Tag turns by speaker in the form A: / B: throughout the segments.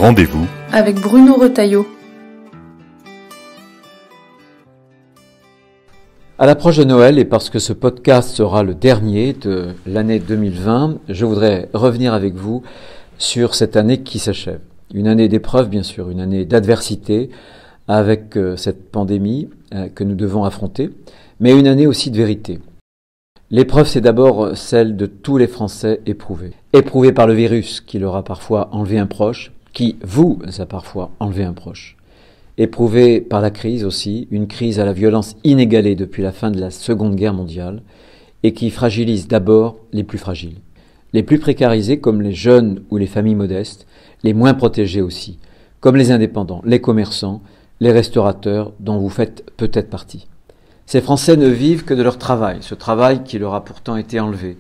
A: Rendez-vous
B: avec Bruno Retailleau.
C: À l'approche de Noël, et parce que ce podcast sera le dernier de l'année 2020, je voudrais revenir avec vous sur cette année qui s'achève. Une année d'épreuve, bien sûr, une année d'adversité avec cette pandémie que nous devons affronter, mais une année aussi de vérité. L'épreuve, c'est d'abord celle de tous les Français éprouvés. Éprouvés par le virus qui leur a parfois enlevé un proche, qui vous a parfois enlevé un proche. Éprouvés par la crise aussi, une crise à la violence inégalée depuis la fin de la Seconde Guerre mondiale et qui fragilise d'abord les plus fragiles. Les plus précarisés comme les jeunes ou les familles modestes, les moins protégés aussi, comme les indépendants, les commerçants, les restaurateurs dont vous faites peut-être partie. Ces Français ne vivent que de leur travail, ce travail qui leur a pourtant été enlevé,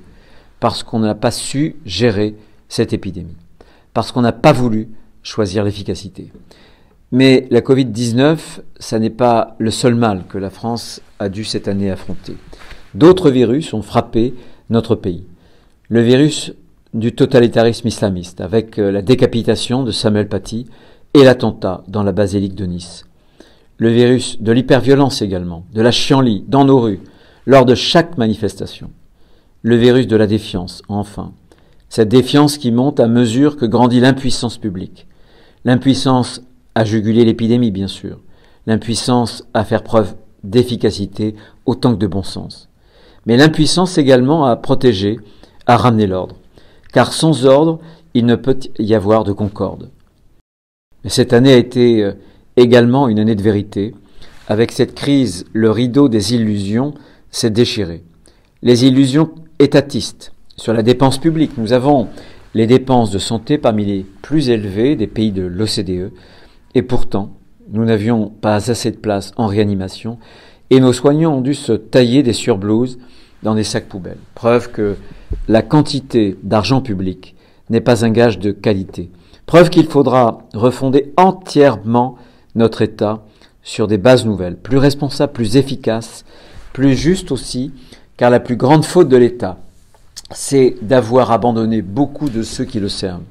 C: parce qu'on n'a pas su gérer cette épidémie, parce qu'on n'a pas voulu choisir l'efficacité. Mais la Covid-19, ça n'est pas le seul mal que la France a dû cette année affronter. D'autres virus ont frappé notre pays. Le virus du totalitarisme islamiste, avec la décapitation de Samuel Paty et l'attentat dans la basilique de Nice. Le virus de l'hyperviolence également, de la chienlit dans nos rues, lors de chaque manifestation. Le virus de la défiance, enfin. Cette défiance qui monte à mesure que grandit l'impuissance publique. L'impuissance à juguler l'épidémie, bien sûr. L'impuissance à faire preuve d'efficacité autant que de bon sens. Mais l'impuissance également à protéger, à ramener l'ordre. Car sans ordre, il ne peut y avoir de concorde. Mais cette année a été également une année de vérité. Avec cette crise, le rideau des illusions s'est déchiré. Les illusions étatistes sur la dépense publique. Nous avons les dépenses de santé parmi les plus élevées des pays de l'OCDE. Et pourtant, nous n'avions pas assez de place en réanimation et nos soignants ont dû se tailler des surblouses dans des sacs poubelles. Preuve que la quantité d'argent public n'est pas un gage de qualité. Preuve qu'il faudra refonder entièrement notre État sur des bases nouvelles, plus responsables, plus efficaces, plus justes aussi, car la plus grande faute de l'État, c'est d'avoir abandonné beaucoup de ceux qui le servent,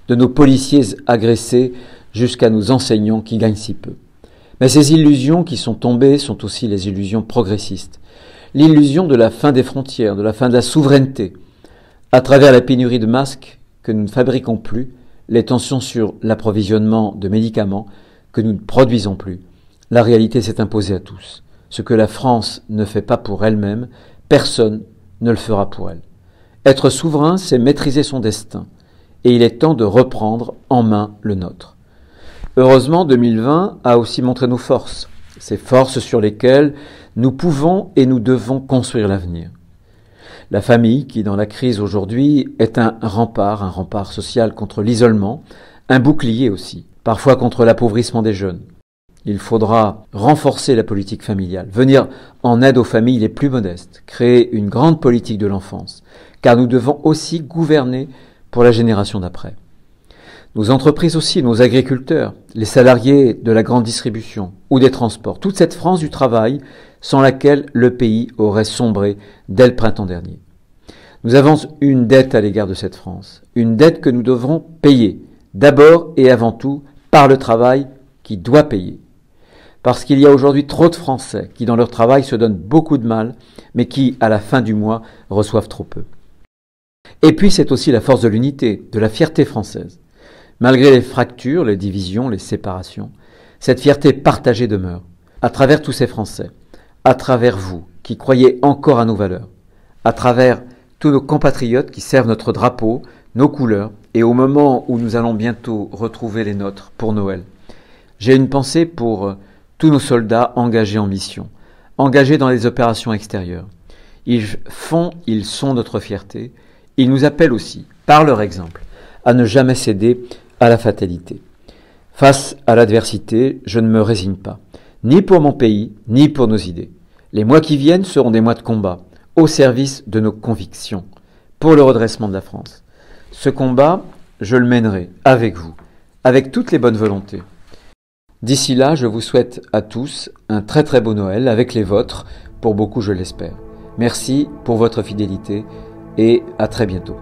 C: de nos policiers agressés jusqu'à nos enseignants qui gagnent si peu. Mais ces illusions qui sont tombées sont aussi les illusions progressistes. L'illusion de la fin des frontières, de la fin de la souveraineté, à travers la pénurie de masques que nous ne fabriquons plus, les tensions sur l'approvisionnement de médicaments que nous ne produisons plus. La réalité s'est imposée à tous. Ce que la France ne fait pas pour elle-même, personne ne le fera pour elle. Être souverain, c'est maîtriser son destin. Et il est temps de reprendre en main le nôtre. Heureusement, 2020 a aussi montré nos forces. Ces forces sur lesquelles nous pouvons et nous devons construire l'avenir. La famille, qui dans la crise aujourd'hui est un rempart social contre l'isolement, un bouclier aussi, parfois contre l'appauvrissement des jeunes. Il faudra renforcer la politique familiale, venir en aide aux familles les plus modestes, créer une grande politique de l'enfance, car nous devons aussi gouverner pour la génération d'après. Nos entreprises aussi, nos agriculteurs, les salariés de la grande distribution ou des transports, toute cette France du travail sans laquelle le pays aurait sombré dès le printemps dernier. Nous avons une dette à l'égard de cette France, une dette que nous devrons payer, d'abord et avant tout par le travail qui doit payer. Parce qu'il y a aujourd'hui trop de Français qui dans leur travail se donnent beaucoup de mal, mais qui, à la fin du mois, reçoivent trop peu. Et puis c'est aussi la force de l'unité, de la fierté française. Malgré les fractures, les divisions, les séparations, cette fierté partagée demeure, à travers tous ces Français, à travers vous, qui croyez encore à nos valeurs, à travers tous nos compatriotes qui servent notre drapeau, nos couleurs, et au moment où nous allons bientôt retrouver les nôtres pour Noël. J'ai une pensée pour tous nos soldats engagés en mission, engagés dans les opérations extérieures. Ils sont notre fierté. Ils nous appellent aussi, par leur exemple, à ne jamais céder à la fatalité. Face à l'adversité, je ne me résigne pas, ni pour mon pays, ni pour nos idées. Les mois qui viennent seront des mois de combat, au service de nos convictions, pour le redressement de la France. Ce combat, je le mènerai avec vous, avec toutes les bonnes volontés. D'ici là, je vous souhaite à tous un très très beau Noël avec les vôtres, pour beaucoup je l'espère. Merci pour votre fidélité et à très bientôt.